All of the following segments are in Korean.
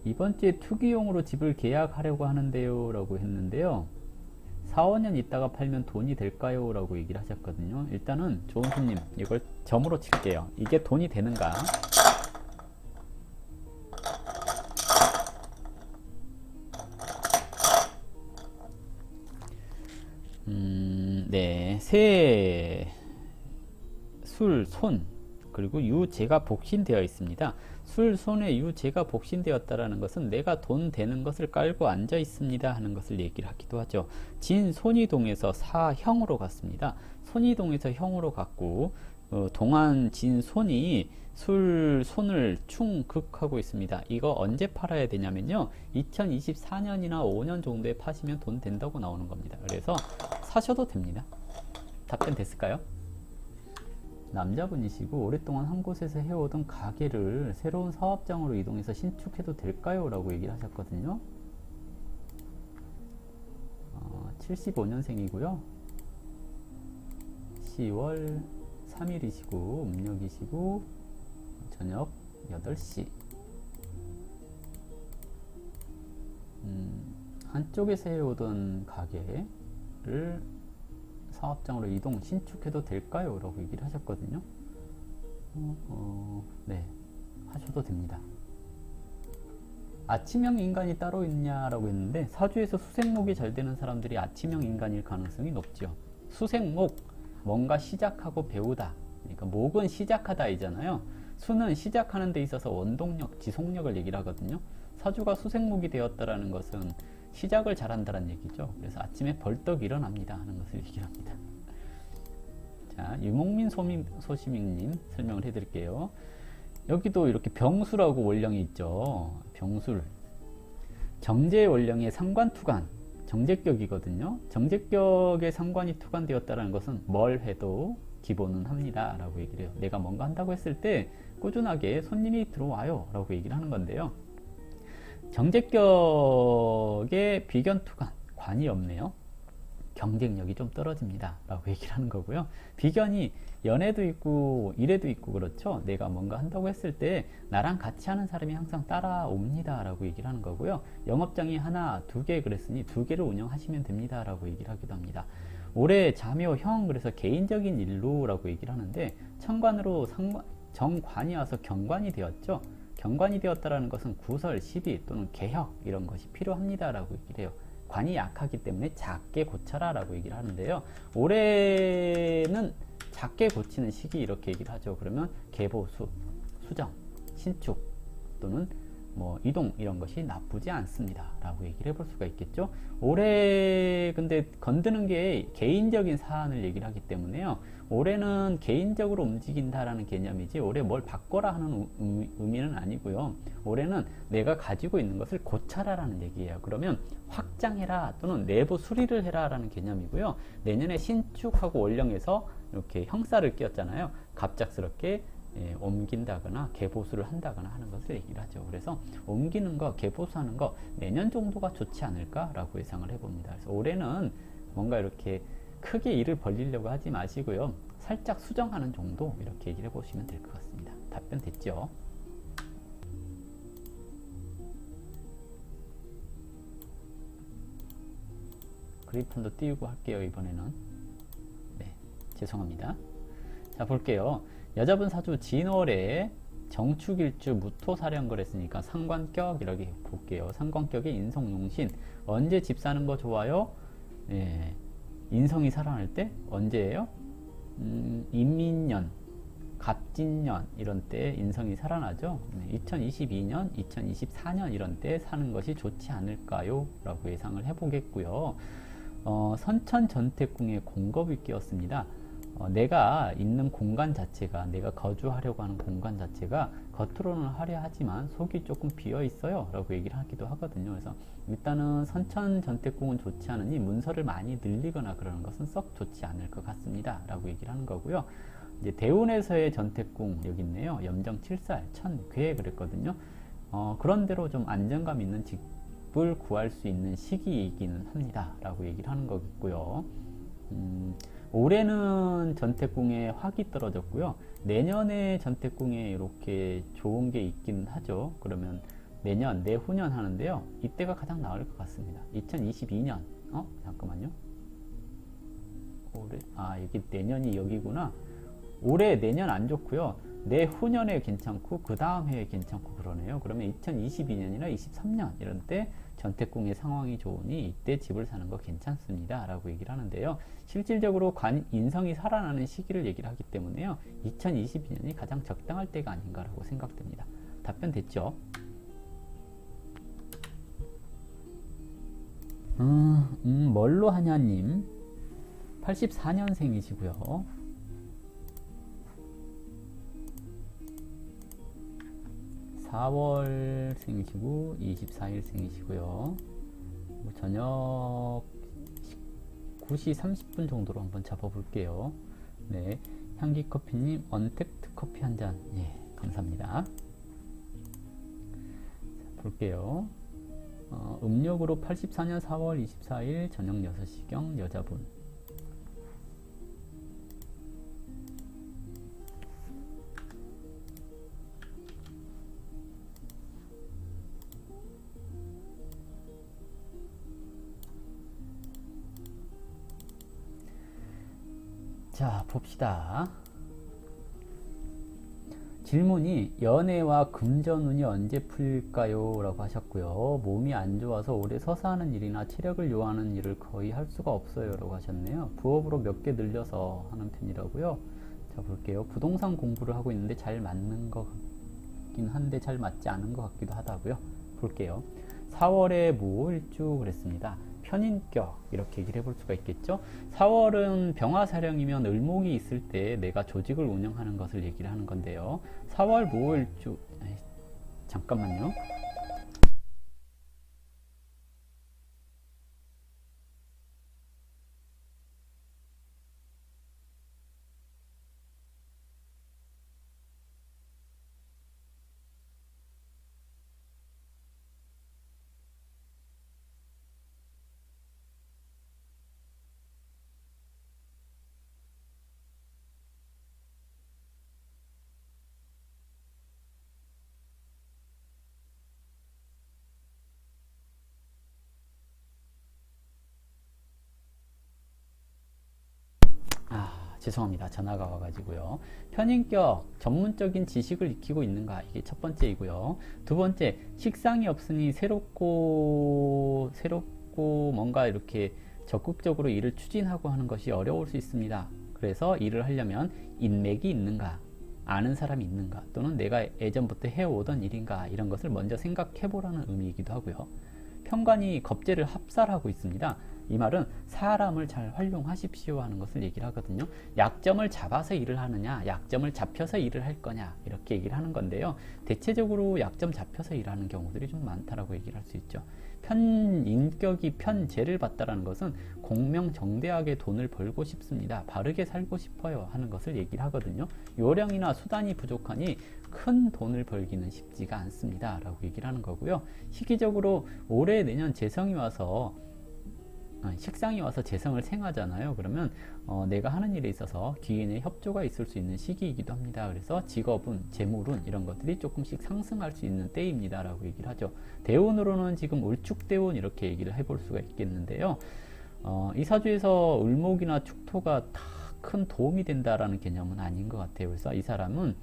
이번 주에 투기용으로 집을 계약하려고 하는데요 라고 했는데요, 4, 5년 있다가 팔면 돈이 될까요? 라고 얘기를 하셨거든요. 일단은 좋은 손님, 이걸 점으로 칠게요. 이게 돈이 되는가? 네, 새, 술, 손, 그리고 유재가 복신되어 있습니다. 술, 손에 유재가 복신되었다라는 것은 내가 돈 되는 것을 깔고 앉아 있습니다 하는 것을 얘기를 하기도 하죠. 진, 손이동에서 사형으로 갔습니다. 손이동에서 형으로 갔고, 동안 진, 손이 술, 손을 충극하고 있습니다. 이거 언제 팔아야 되냐면요, 2024년이나 5년 정도에 파시면 돈 된다고 나오는 겁니다. 그래서 사셔도 됩니다. 답변 됐을까요? 남자분이시고 오랫동안 한 곳에서 해오던 가게를 새로운 사업장으로 이동해서 신축해도 될까요? 라고 얘기를 하셨거든요. 75년생이고요 10월 3일이시고 음력이시고 저녁 8시. 한쪽에서 해오던 가게를 사업장으로 이동, 신축해도 될까요? 라고 얘기를 하셨거든요. 네, 하셔도 됩니다. 아침형 인간이 따로 있냐라고 했는데, 사주에서 수생목이 잘 되는 사람들이 아침형 인간일 가능성이 높죠. 수생목, 뭔가 시작하고 배우다. 그러니까 목은 시작하다 이잖아요. 수는 시작하는 데 있어서 원동력, 지속력을 얘기를 하거든요. 사주가 수생목이 되었다라는 것은 시작을 잘한다는 얘기죠. 그래서 아침에 벌떡 일어납니다 하는 것을 얘기를 합니다. 자, 유목민 소시민님 설명을 해드릴게요. 여기도 이렇게 병수라고 원령이 있죠. 병술, 정제의 원령에 상관투관, 정제격이거든요. 정제격에 상관이 투관되었다는 것은 뭘 해도 기본은 합니다 라고 얘기를 해요. 내가 뭔가 한다고 했을 때 꾸준하게 손님이 들어와요 라고 얘기를 하는 건데요, 정제격의 비견투관, 관이 없네요. 경쟁력이 좀 떨어집니다 라고 얘기를 하는 거고요. 비견이 연애도 있고 일에도 있고 그렇죠. 내가 뭔가 한다고 했을 때 나랑 같이 하는 사람이 항상 따라옵니다 라고 얘기를 하는 거고요. 영업장이 하나, 두 개 그랬으니 두 개를 운영하시면 됩니다 라고 얘기를 하기도 합니다. 올해 자묘형, 그래서 개인적인 일로 라고 얘기를 하는데, 천관으로 정관이 와서 경관이 되었죠. 경관이 되었다는 것은 구설, 시비 또는 개혁 이런 것이 필요합니다 라고 얘기를 해요. 관이 약하기 때문에 작게 고쳐라 라고 얘기를 하는데요, 올해는 작게 고치는 시기 이렇게 얘기를 하죠. 그러면 개보수, 수정, 신축 또는 뭐 이동 이런 것이 나쁘지 않습니다 라고 얘기를 해볼 수가 있겠죠. 올해 근데 건드는 게 개인적인 사안을 얘기를 하기 때문에요, 올해는 개인적으로 움직인다라는 개념이지 올해 뭘 바꿔라 하는 의미는 아니고요. 올해는 내가 가지고 있는 것을 고쳐라 라는 얘기예요. 그러면 확장해라 또는 내부 수리를 해라 라는 개념이고요. 내년에 신축하고 원령에서 이렇게 형사를 끼웠잖아요. 갑작스럽게 옮긴다거나 개보수를 한다거나 하는 것을 얘기를 하죠. 그래서 옮기는 거, 개보수하는 거 내년 정도가 좋지 않을까라고 예상을 해봅니다. 그래서 올해는 뭔가 이렇게 크게 일을 벌리려고 하지 마시고요, 살짝 수정하는 정도 이렇게 얘기를 해보시면 될 것 같습니다. 답변 됐죠? 그래프도 띄우고 할게요 이번에는. 네, 죄송합니다. 자, 볼게요. 여자분 사주 진월에 정축일주 무토사령걸 했으니까 상관격 이렇게 볼게요. 상관격의 인성용신, 언제 집 사는 거 좋아요? 네, 인성이 살아날 때 언제예요? 인민년, 갑진년 이런 때 인성이 살아나죠. 2022년, 2024년 이런 때 사는 것이 좋지 않을까요? 라고 예상을 해보겠고요. 선천전택궁에 공겁이 끼었습니다. 내가 있는 공간 자체가, 내가 거주하려고 하는 공간 자체가 겉으로는 화려하지만 속이 조금 비어 있어요 라고 얘기를 하기도 하거든요. 그래서 일단은 선천전택궁은 좋지 않으니 문서를 많이 늘리거나 그러는 것은 썩 좋지 않을 것 같습니다 라고 얘기를 하는 거고요. 이제 대운에서의 전택궁 여기 있네요. 염정 7살 천괴 그랬거든요. 그런 대로 좀 안정감 있는 집을 구할 수 있는 시기이기는 합니다 라고 얘기를 하는 거겠고요. 올해는 전택궁에 화기 떨어졌고요. 내년에 전택궁에 이렇게 좋은 게 있긴 하죠. 그러면 내년, 내후년 하는데요. 이때가 가장 나을 것 같습니다. 2022년. 잠깐만요. 올해, 여기 내년이 여기구나. 올해 내년 안 좋고요. 내후년에 괜찮고 그 다음 해에 괜찮고 그러네요. 그러면 2022년이나 23년 이런 때 전태궁의 상황이 좋으니 이때 집을 사는 거 괜찮습니다 라고 얘기를 하는데요. 실질적으로 인성이 살아나는 시기를 얘기를 하기 때문에요. 2022년이 가장 적당할 때가 아닌가라고 생각됩니다. 답변 됐죠? 뭘로 하냐님 84년생이시고요. 4월 생이시고 24일 생이시고요. 저녁 9시 30분 정도로 한번 잡아볼게요. 네, 향기커피님 언택트 커피 한 잔. 예, 감사합니다. 자, 볼게요. 음력으로 84년 4월 24일 저녁 6시경 여자분. 자, 봅시다. 질문이 연애와 금전운이 언제 풀릴까요? 라고 하셨고요. 몸이 안 좋아서 오래 서서 하는 일이나 체력을 요하는 일을 거의 할 수가 없어요 라고 하셨네요. 부업으로 몇 개 늘려서 하는 편이라고요. 자, 볼게요. 부동산 공부를 하고 있는데 잘 맞는 것 같긴 한데 잘 맞지 않은 것 같기도 하다고요. 볼게요. 4월에 모일주 그랬습니다. 편인격 이렇게 얘기를 해볼 수가 있겠죠. 4월은 병화사령이면 을목이 있을 때 내가 조직을 운영하는 것을 얘기를 하는 건데요. 4월 모일주 잠깐만요. 죄송합니다. 전화가 와가지고요. 편인격, 전문적인 지식을 익히고 있는가? 이게 첫 번째이고요. 두 번째, 식상이 없으니 새롭고 뭔가 이렇게 적극적으로 일을 추진하고 하는 것이 어려울 수 있습니다. 그래서 일을 하려면 인맥이 있는가? 아는 사람이 있는가? 또는 내가 예전부터 해오던 일인가? 이런 것을 먼저 생각해 보라는 의미이기도 하고요. 편관이 겁재를 합살하고 있습니다. 이 말은 사람을 잘 활용하십시오 하는 것을 얘기를 하거든요. 약점을 잡아서 일을 하느냐, 약점을 잡혀서 일을 할 거냐, 이렇게 얘기를 하는 건데요. 대체적으로 약점 잡혀서 일하는 경우들이 좀 많다라고 얘기를 할 수 있죠. 편인격이 편재를 받다라는 것은 공명정대하게 돈을 벌고 싶습니다. 바르게 살고 싶어요 하는 것을 얘기를 하거든요. 요령이나 수단이 부족하니 큰 돈을 벌기는 쉽지가 않습니다 라고 얘기를 하는 거고요. 시기적으로 올해 내년 재성이 와서 식상이 와서 재성을 생하잖아요. 그러면 내가 하는 일에 있어서 귀인의 협조가 있을 수 있는 시기이기도 합니다. 그래서 직업운, 재물운 이런 것들이 조금씩 상승할 수 있는 때입니다 라고 얘기를 하죠. 대운으로는 지금 을축대운 이렇게 얘기를 해볼 수가 있겠는데요. 이 사주에서 을목이나 축토가 다 큰 도움이 된다라는 개념은 아닌 것 같아요. 그래서 이 사람은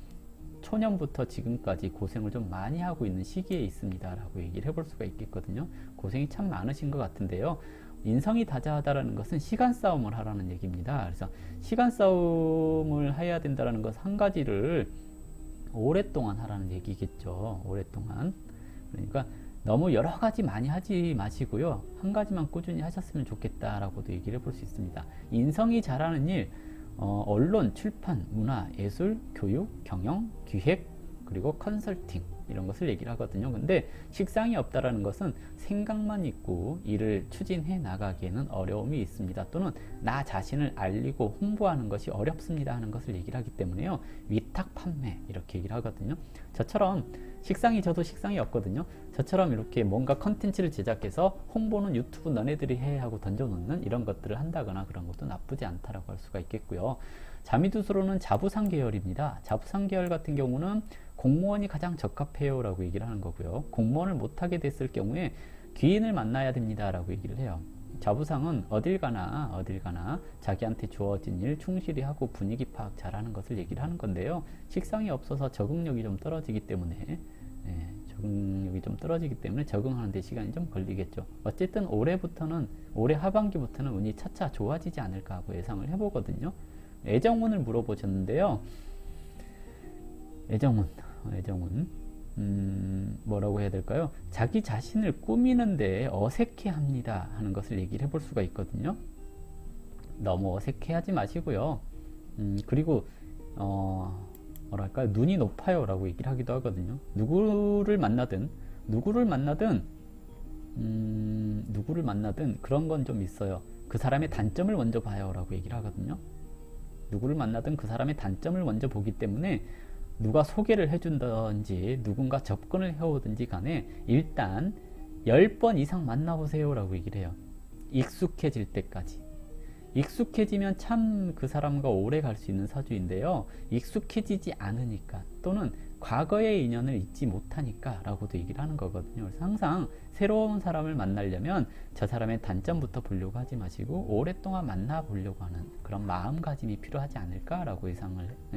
초년부터 지금까지 고생을 좀 많이 하고 있는 시기에 있습니다 라고 얘기를 해볼 수가 있겠거든요. 고생이 참 많으신 것 같은데요. 인성이 다자하다라는 것은 시간 싸움을 하라는 얘기입니다. 그래서 시간 싸움을 해야 된다는 것 한 가지를 오랫동안 하라는 얘기겠죠. 오랫동안. 그러니까 너무 여러 가지 많이 하지 마시고요. 한 가지만 꾸준히 하셨으면 좋겠다라고도 얘기를 해볼 수 있습니다. 인성이 잘하는 일, 언론, 출판, 문화, 예술, 교육, 경영, 기획, 그리고 컨설팅 이런 것을 얘기를 하거든요. 근데 식상이 없다라는 것은 생각만 있고 일을 추진해 나가기에는 어려움이 있습니다. 또는 나 자신을 알리고 홍보하는 것이 어렵습니다 하는 것을 얘기를 하기 때문에요. 위탁 판매 이렇게 얘기를 하거든요. 저처럼 저도 식상이 없거든요. 저처럼 이렇게 뭔가 컨텐츠를 제작해서 홍보는 유튜브 너네들이 해 하고 던져놓는 이런 것들을 한다거나 그런 것도 나쁘지 않다라고 할 수가 있겠고요. 자미두수로는 자부상 계열입니다. 자부상 계열 같은 경우는 공무원이 가장 적합해요 라고 얘기를 하는 거고요. 공무원을 못하게 됐을 경우에 귀인을 만나야 됩니다 라고 얘기를 해요. 자부상은 어딜 가나 자기한테 주어진 일 충실히 하고 분위기 파악 잘하는 것을 얘기를 하는 건데요. 식상이 없어서 적응력이 좀 떨어지기 때문에 적응하는 데 시간이 좀 걸리겠죠. 어쨌든 올해 하반기부터는 운이 차차 좋아지지 않을까 하고 예상을 해보거든요. 애정운을 물어보셨는데요. 애정운 뭐라고 해야 될까요? 자기 자신을 꾸미는데 어색해합니다 하는 것을 얘기를 해볼 수가 있거든요. 너무 어색해하지 마시고요. 그리고 뭐랄까요? 눈이 높아요 라고 얘기를 하기도 하거든요. 누구를 만나든 그런 건 좀 있어요. 그 사람의 단점을 먼저 봐요 라고 얘기를 하거든요. 누구를 만나든 그 사람의 단점을 먼저 보기 때문에 누가 소개를 해준다든지 누군가 접근을 해오든지 간에 일단 10번 이상 만나보세요 라고 얘기를 해요. 익숙해질 때까지. 익숙해지면 참 그 사람과 오래 갈 수 있는 사주인데요. 익숙해지지 않으니까 또는 과거의 인연을 잊지 못하니까 라고도 얘기를 하는 거거든요. 그래서 항상 새로운 사람을 만나려면 저 사람의 단점부터 보려고 하지 마시고 오랫동안 만나보려고 하는 그런 마음가짐이 필요하지 않을까 라고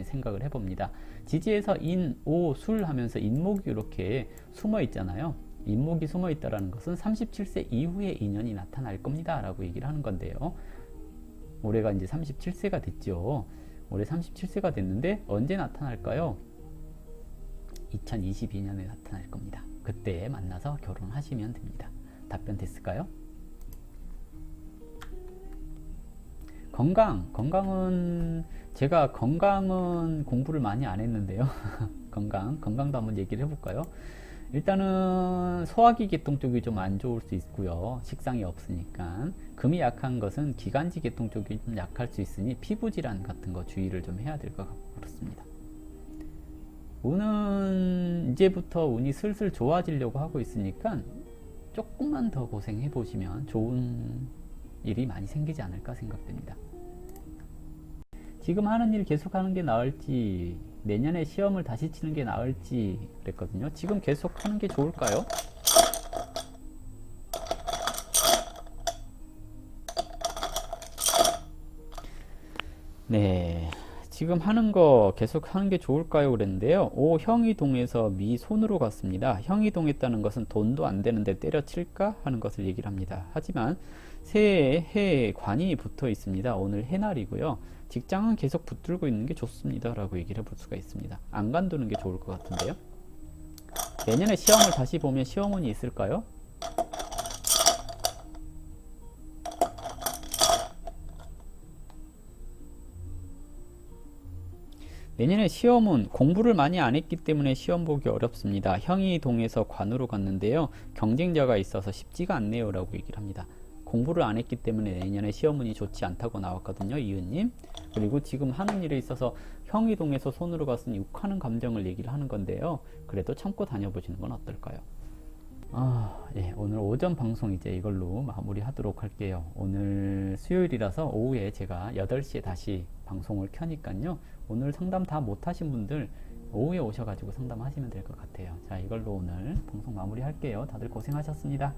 생각을 해봅니다. 지지에서 인, 오, 술 하면서 인목이 이렇게 숨어 있잖아요. 인목이 숨어 있다는 것은 37세 이후에 인연이 나타날 겁니다 라고 얘기를 하는 건데요. 올해가 이제 37세가 됐죠. 올해 37세가 됐는데 언제 나타날까요? 2022년에 나타날 겁니다. 그때 만나서 결혼하시면 됩니다. 답변 됐을까요? 건강은 제가 공부를 많이 안 했는데요. 건강도 한번 얘기를 해볼까요? 일단은 소화기 계통 쪽이 좀 안 좋을 수 있고요. 식상이 없으니까. 금이 약한 것은 기관지 계통 쪽이 좀 약할 수 있으니 피부 질환 같은 거 주의를 좀 해야 될 것 같고 그렇습니다. 운은 이제부터 운이 슬슬 좋아지려고 하고 있으니까 조금만 더 고생해 보시면 좋은 일이 많이 생기지 않을까 생각됩니다. 지금 하는 일 계속 하는 게 나을지 내년에 시험을 다시 치는 게 나을지 그랬거든요. 지금 계속 하는 게 좋을까요? 네, 지금 하는 거 계속 하는 게 좋을까요? 그랬는데요. 오, 형이 동해서 미 손으로 갔습니다. 형이 동했다는 것은 돈도 안 되는데 때려칠까 하는 것을 얘기를 합니다. 하지만 새해 해 관이 붙어 있습니다. 오늘 해날이고요. 직장은 계속 붙들고 있는 게 좋습니다 라고 얘기를 해볼 수가 있습니다. 안 관두는 게 좋을 것 같은데요. 내년에 시험을 다시 보면 시험운이 있을까요? 내년에 시험은 공부를 많이 안 했기 때문에 시험 보기 어렵습니다. 형이 동해서 관으로 갔는데요. 경쟁자가 있어서 쉽지가 않네요 라고 얘기를 합니다. 공부를 안 했기 때문에 내년에 시험운이 좋지 않다고 나왔거든요. 이은님. 그리고 지금 하는 일에 있어서 형이 동해서 손으로 갔으니 욱하는 감정을 얘기를 하는 건데요. 그래도 참고 다녀보시는 건 어떨까요? 예, 오늘 오전 방송 이제 이걸로 마무리 하도록 할게요. 오늘 수요일이라서 오후에 제가 8시에 다시 방송을 켜니까요. 오늘 상담 다 못하신 분들 오후에 오셔가지고 상담하시면 될 것 같아요. 자, 이걸로 오늘 방송 마무리 할게요. 다들 고생하셨습니다.